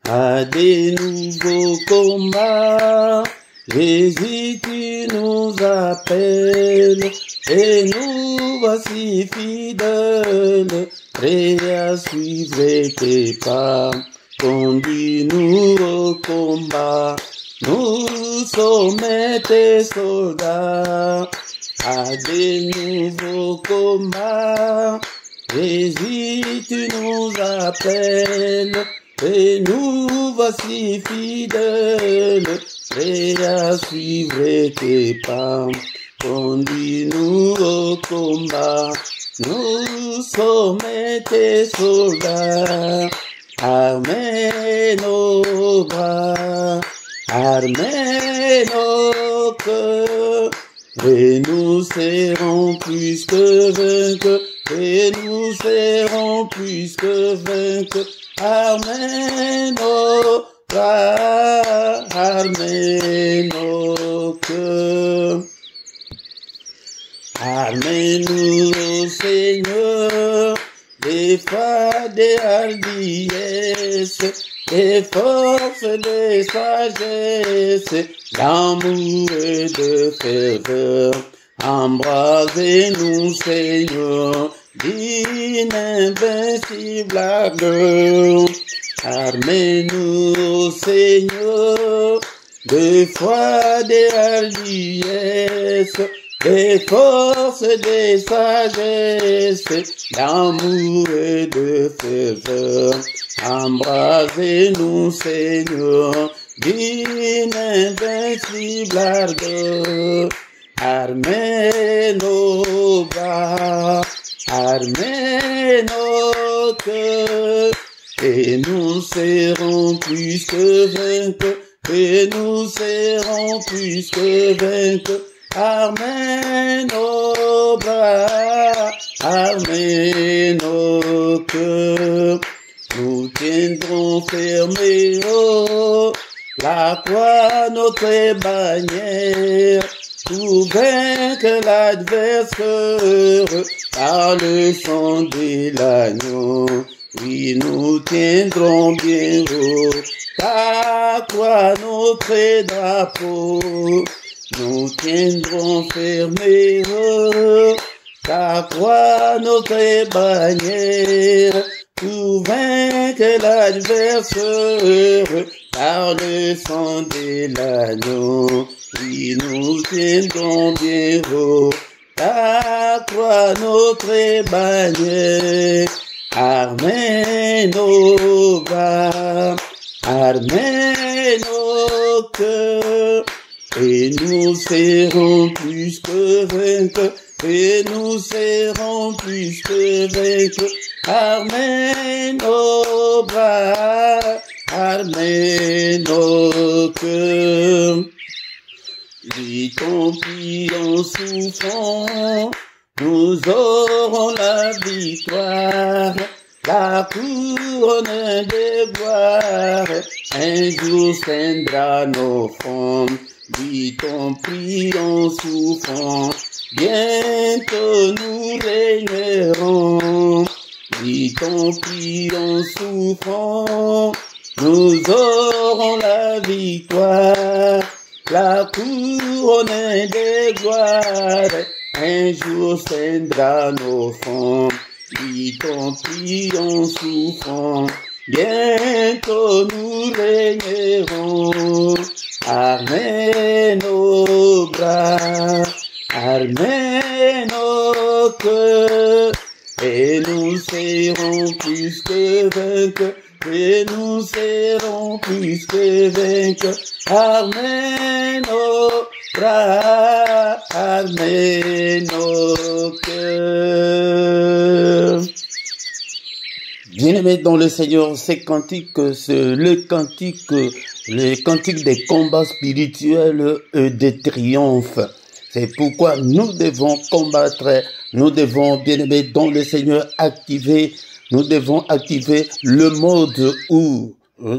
à des nouveaux combats. Jésus, tu nous appelles, et nous voici fidèles, prêts à suivre tes pas. Conduis-nous au combat, nous sommes tes soldats, à des nouveaux combats. Jésus, tu nous appelles, et nous voici fidèles, prêts à suivre tes pas. Conduis-nous au combat, nous sommes tes soldats. Armez nos bras, armez nos cœurs, et nous serons plus que vainqueurs, et nous serons plus que vainqueurs. Armez nos bras, armez nos cœurs. Armez-nous, Seigneur, des foi, des hardiesses, des forces, des sagesses, d'amour et de ferveur. Embrasez-nous, Seigneur, d'une invincible ardeur. Armez-nous, Seigneur, de foi, des hardiesses, des forces, des sagesses, d'amour et de ferveur. Embrasez-nous, Seigneur, d'une invincible ardeur. Armez nos bras, armez nos cœurs, et nous serons plus que vainqueurs, et nous serons plus que vainqueurs. Armez nos bras, armez nos cœurs, nous tiendrons fermés, oh, la croix, notre bannière, pour vaincre l'adversaire, par le sang de l'agneau. Oui, nous tiendrons bien haut, la croix, notre drapeau. Nous tiendrons fermés, oh, ta croix, notre bannière, pour vaincre l'adversaire, par le sang de l'agneau. Oui, nous tiendrons bien haut, ta croix, notre bannière. Armez nos bras, armez nos cœurs, et nous serons plus que vainqueurs, et nous serons plus que vainqueurs. Armez nos bras, armez nos cœurs. Lui compris en souffrant, nous aurons la victoire, la couronne de gloire, un jour ceindra nos fronts. Lui compris en souffrant, bientôt nous régnerons. Lui compris en souffrant, nous aurons la victoire, la couronne de gloire, un jour ceindra nos fronts. Lui compris en souffrant, bientôt nous régnerons. Armez nos bras, armez nos cœurs, et nous serons plus que vainqueurs, et nous serons plus que vainqueurs. Armez nos bras, armez nos cœurs. Bien-aimés dans le Seigneur, ces cantiques, c'est le cantique des combats spirituels et des triomphes. C'est pourquoi nous devons combattre, nous devons, bien-aimés dans le Seigneur, nous devons activer le mode où,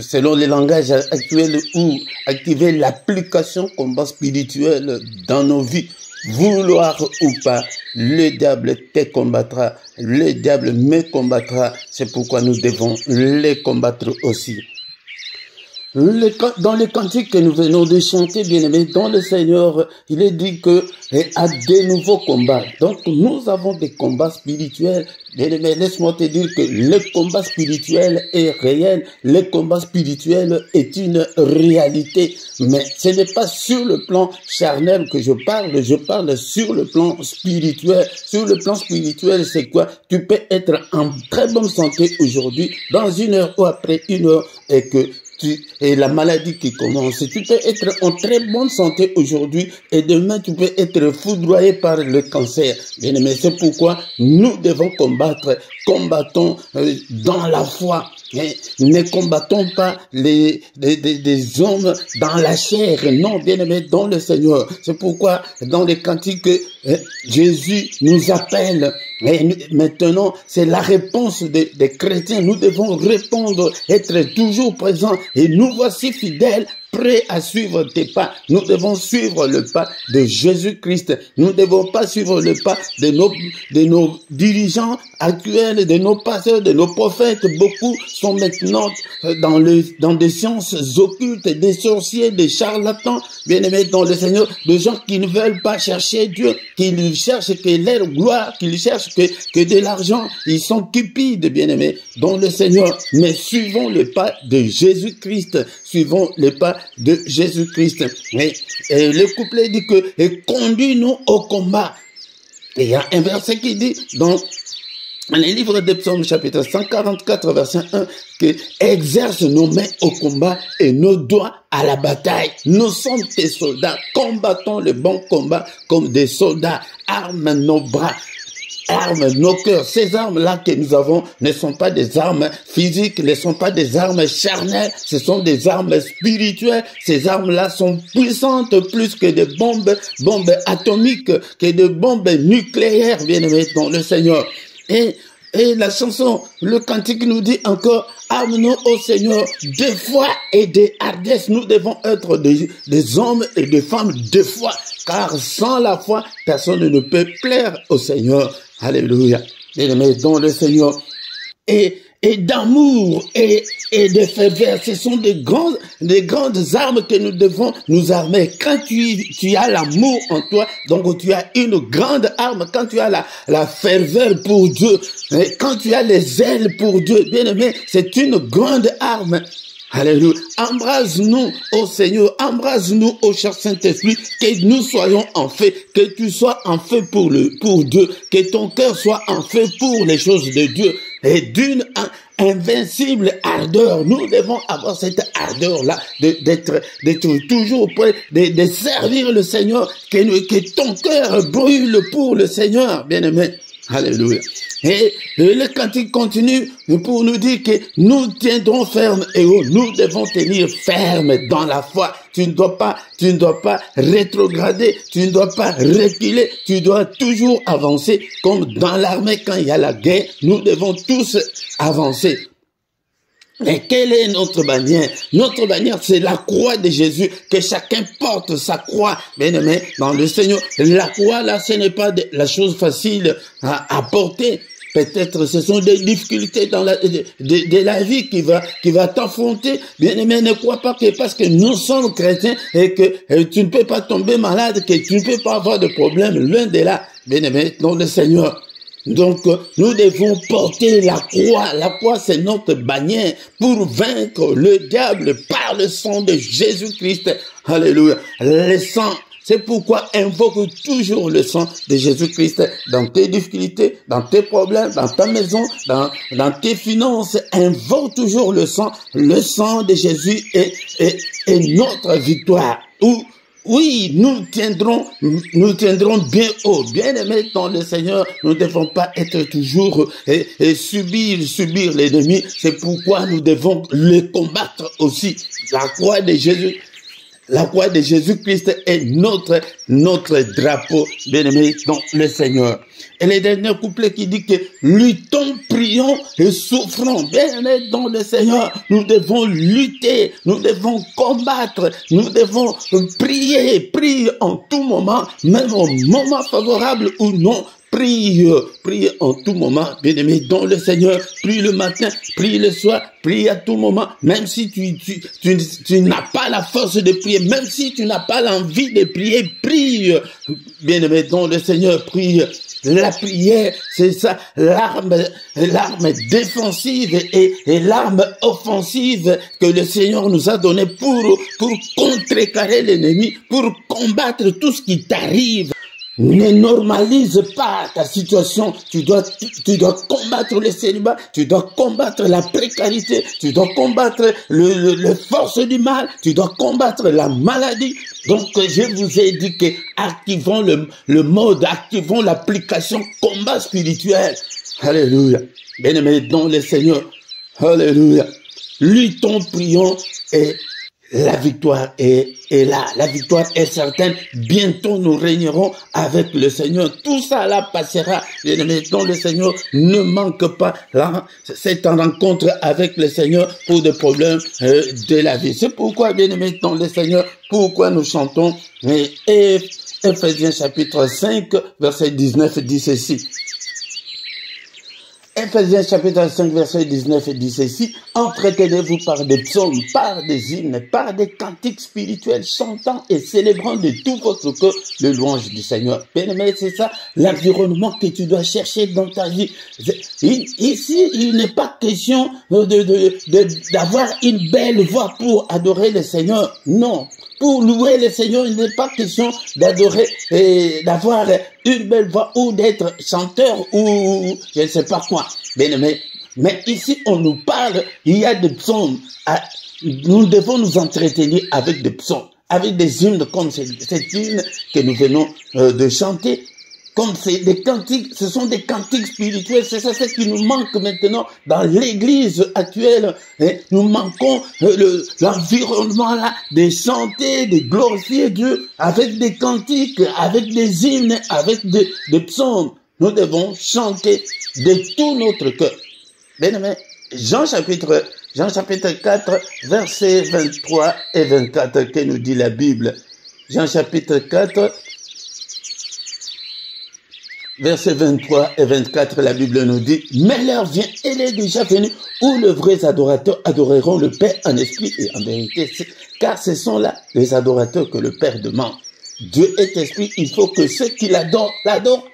selon les langages actuels, où activer l'application combat spirituel dans nos vies. Vouloir ou pas, le diable te combattra, le diable me combattra, c'est pourquoi nous devons les combattre aussi. Dans les cantiques que nous venons de chanter, bien-aimés, dans le Seigneur, il est dit que à des nouveaux combats. Donc, nous avons des combats spirituels. Bien-aimés, laisse-moi te dire que le combat spirituel est réel. Le combat spirituel est une réalité. Mais ce n'est pas sur le plan charnel que je parle sur le plan spirituel. Sur le plan spirituel, c'est quoi? Tu peux être en très bonne santé aujourd'hui, dans une heure ou après une heure, et la maladie qui commence. Tu peux être en très bonne santé aujourd'hui et demain tu peux être foudroyé par le cancer. Bien aimé, c'est pourquoi nous devons combattre. Combattons dans la foi. Ne combattons pas des hommes dans la chair, non, bien aimé, dans le Seigneur. C'est pourquoi dans les cantiques, Jésus nous appelle. Et maintenant, c'est la réponse des chrétiens. Nous devons répondre, être toujours présents. Et nous voici fidèles, prêts à suivre tes pas. Nous devons suivre le pas de Jésus-Christ. Nous ne devons pas suivre le pas de nos dirigeants actuels, de nos pasteurs, de nos prophètes. Beaucoup sont maintenant dans des sciences occultes, des sorciers, des charlatans, bien-aimés dans le Seigneur, des gens qui ne veulent pas chercher Dieu, qui ne cherchent que leur gloire, qui ne cherchent que de l'argent. Ils sont cupides, bien-aimés, dans le Seigneur. Mais suivons le pas de Jésus-Christ. Suivons le pas de Jésus-Christ. Et le couplet dit que « Et conduis-nous au combat ». Et il y a un verset qui dit dans le livre des Psaumes, chapitre 144, verset 1, que « Exerce nos mains au combat et nos doigts à la bataille. Nous sommes tes soldats. Combattons le bon combat comme des soldats. Arme nos bras. » Armes, nos cœurs, ces armes-là que nous avons ne sont pas des armes physiques, ne sont pas des armes charnelles, ce sont des armes spirituelles. Ces armes-là sont puissantes plus que des bombes atomiques, que des bombes nucléaires, bien aimés dans le Seigneur. Et la chanson, le cantique nous dit encore, amenons au Seigneur de foi et de hardiesse. Nous devons être des hommes et des femmes de foi, car sans la foi, personne ne peut plaire au Seigneur. Alléluia. Bien-aimés dans le Seigneur. Et d'amour et de ferveur, ce sont des grandes armes que nous devons nous armer. Quand tu as l'amour en toi, donc tu as une grande arme. Quand tu as la ferveur pour Dieu, quand tu as les ailes pour Dieu, bien-aimé, c'est une grande arme. Alléluia. Embrase-nous, ô Seigneur, embrase-nous, ô cher Saint-Esprit, que nous soyons en feu, que tu sois en feu pour Dieu, que ton cœur soit en feu pour les choses de Dieu, et d'une invincible ardeur. Nous devons avoir cette ardeur-là, d'être toujours prêt, de servir le Seigneur, que ton cœur brûle pour le Seigneur, bien-aimé. Alléluia. Et le cantique continue pour nous dire que nous tiendrons ferme et nous devons tenir ferme dans la foi. Tu ne dois pas rétrograder, tu ne dois pas reculer, tu dois toujours avancer comme dans l'armée quand il y a la guerre. Nous devons tous avancer. Et quelle est notre bannière? Notre bannière, c'est la croix de Jésus, que chacun porte sa croix, bien aimé, dans le Seigneur. La croix, là, ce n'est pas la chose facile à porter. Peut-être ce sont des difficultés de la vie qui va t'affronter. Bien aimé, ne crois pas que parce que nous sommes chrétiens et que tu ne peux pas tomber malade, que tu ne peux pas avoir de problème, loin de là, bien aimé, dans le Seigneur. Donc, nous devons porter la croix. La croix, c'est notre bannière pour vaincre le diable par le sang de Jésus-Christ. Alléluia. Le sang. C'est pourquoi invoque toujours le sang de Jésus-Christ dans tes difficultés, dans tes problèmes, dans ta maison, dans tes finances. Invoque toujours le sang. Le sang de Jésus est notre victoire. Oui, nous tiendrons bien haut. Bien aimés dans le Seigneur, nous ne devons pas être toujours et subir l'ennemi. C'est pourquoi nous devons le combattre aussi. La croix de Jésus. La croix de Jésus-Christ est notre drapeau, bien-aimé dans le Seigneur. Et le dernier couplet qui dit que luttons, prions et souffrons. Bien-aimé dans le Seigneur, nous devons lutter, nous devons combattre, nous devons prier en tout moment, même au moment favorable ou non. Prie en tout moment, bien-aimé, dans le Seigneur. Prie le matin, prie le soir, prie à tout moment. Même si tu n'as pas la force de prier, même si tu n'as pas l'envie de prier, prie. Bien-aimé, dans le Seigneur, prie. La prière, c'est ça, l'arme défensive et l'arme offensive que le Seigneur nous a donné pour contrecarrer l'ennemi, pour combattre tout ce qui t'arrive. Ne normalise pas ta situation. Tu dois combattre le célibat, tu dois combattre la précarité, tu dois combattre le force du mal, tu dois combattre la maladie. Donc, je vous ai dit que activons le mode, activons l'application combat spirituel. Alléluia. Bien-aimés dans le Seigneur. Alléluia. Luttons, prions et la victoire est là. La victoire est certaine. Bientôt, nous régnerons avec le Seigneur. Tout ça là passera. Bien-aimés dans le Seigneur, ne manque pas là cette rencontre avec le Seigneur pour des problèmes de la vie. C'est pourquoi, bien-aimés dans le Seigneur, pourquoi nous chantons Ephésiens chapitre 5, verset 19 dit ceci. Ephésiens chapitre 5, verset 19 dit ceci. Entretenez-vous par des psaumes, par des hymnes, par des cantiques spirituels, chantant et célébrant de tout votre cœur le louange du Seigneur. Bien-aimé, c'est ça l'environnement que tu dois chercher dans ta vie. Ici, il n'est pas question d'avoir une belle voix pour adorer le Seigneur. Non. Pour louer le Seigneur, il n'est pas question d'adorer et d'avoir une belle voix ou d'être chanteur ou je ne sais pas quoi. Bien-aimé, mais ici on nous parle, il y a des psaumes. Nous devons nous entretenir avec des psaumes, avec des hymnes comme cette hymne que nous venons de chanter. Comme c'est des cantiques, ce sont des cantiques spirituels, c'est ça ce qui nous manque maintenant dans l'église actuelle. Nous manquons l'environnement là, de chanter, de glorifier Dieu avec des cantiques, avec des hymnes, avec des psaumes. Nous devons chanter de tout notre cœur. Bien-aimé, Jean chapitre 4, versets 23 et 24, que nous dit la Bible. Jean chapitre 4, versets 23 et 24, la Bible nous dit, « Mais l'heure vient, elle est déjà venue, où les vrais adorateurs adoreront le Père en esprit et en vérité, car ce sont là les adorateurs que le Père demande. Dieu est esprit, il faut que ceux qui l'adorent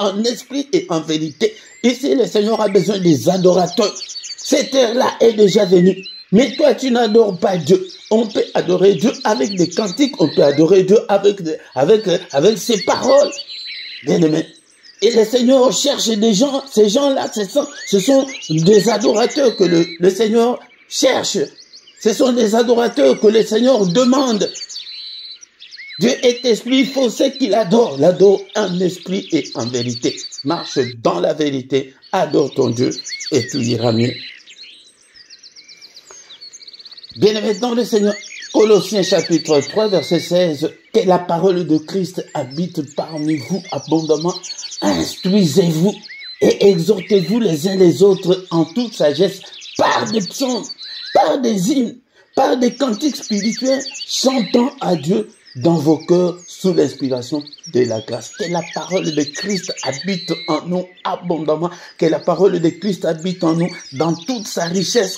en esprit et en vérité. » Ici, le Seigneur a besoin des adorateurs. Cette heure-là est déjà venue. Mais toi, tu n'adores pas Dieu. On peut adorer Dieu avec des cantiques, on peut adorer Dieu avec ses paroles. Bien-aimé. Et le Seigneur cherche des gens, ces gens-là, ce sont des adorateurs que le Seigneur cherche. Ce sont des adorateurs que le Seigneur demande. Dieu est esprit, il faut ceux qui l'adorent en esprit et en vérité. Marche dans la vérité, adore ton Dieu et tout ira mieux. Bien-aimé dans le Seigneur, Colossiens chapitre 3, verset 16, que la parole de Christ habite parmi vous abondamment. Instruisez-vous et exhortez-vous les uns les autres en toute sagesse par des psaumes, par des hymnes, par des cantiques spirituels, chantant à Dieu dans vos cœurs sous l'inspiration de la grâce. Que la parole de Christ habite en nous abondamment, que la parole de Christ habite en nous dans toute sa richesse,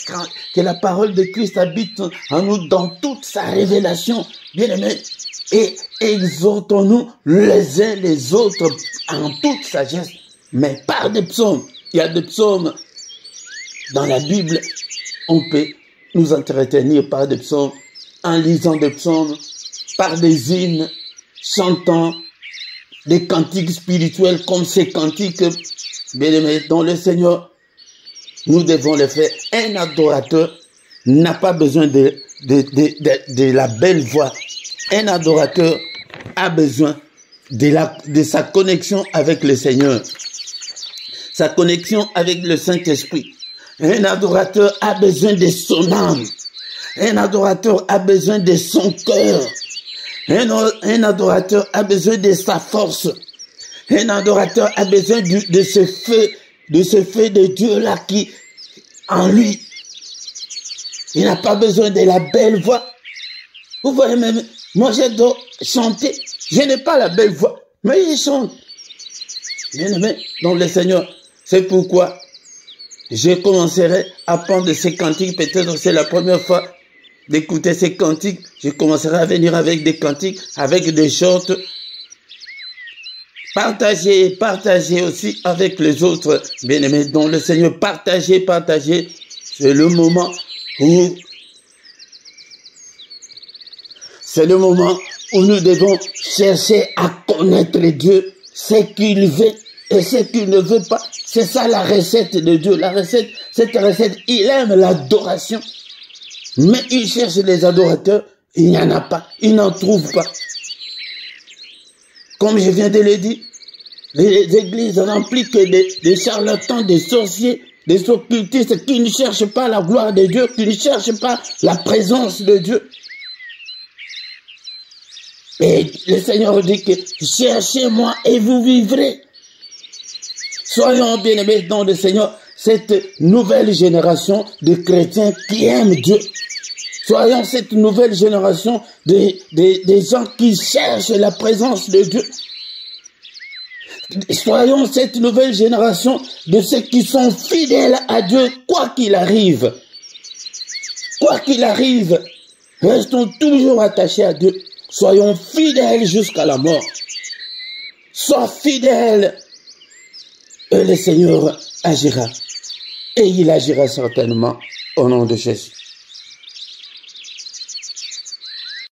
que la parole de Christ habite en nous dans toute sa révélation. Bien-aimés, et exhortons-nous les uns les autres en toute sagesse, mais par des psaumes. Il y a des psaumes dans la Bible, on peut nous entretenir par des psaumes, en lisant des psaumes, par des hymnes, chantant des cantiques spirituels comme ces cantiques, bien-aimés dans le Seigneur, nous devons les faire. Un adorateur n'a pas besoin de la belle voix. Un adorateur a besoin de sa connexion avec le Seigneur, sa connexion avec le Saint-Esprit. Un adorateur a besoin de son âme. Un adorateur a besoin de son cœur. Un adorateur a besoin de sa force. Un adorateur a besoin de ce feu de Dieu-là qui, en lui, il n'a pas besoin de la belle voix. Vous voyez même, moi j'adore chanter. Je n'ai pas la belle voix, mais je chante. Bien-aimé, dans le Seigneur, c'est pourquoi je commencerai à prendre ces cantiques. Peut-être c'est la première fois d'écouter ces cantiques. Je commencerai à venir avec des cantiques, avec des chants. Partagez aussi avec les autres, bien-aimés, dans le Seigneur. Partagez. C'est le moment où nous devons chercher à connaître Dieu, ce qu'il veut et ce qu'il ne veut pas. C'est ça la recette de Dieu. Cette recette, il aime l'adoration. Mais il cherche les adorateurs, il n'y en a pas, il n'en trouve pas. Comme je viens de le dire, les églises remplies que des charlatans, des sorciers, des occultistes qui ne cherchent pas la gloire de Dieu, qui ne cherchent pas la présence de Dieu. Et le Seigneur dit que cherchez-moi et vous vivrez. Soyons bien-aimés dans le Seigneur, cette nouvelle génération de chrétiens qui aiment Dieu. Soyons cette nouvelle génération des gens qui cherchent la présence de Dieu. Soyons cette nouvelle génération de ceux qui sont fidèles à Dieu, quoi qu'il arrive. Quoi qu'il arrive, restons toujours attachés à Dieu. Soyons fidèles jusqu'à la mort. Sois fidèle et le Seigneur agira. Et il agira certainement au nom de Jésus.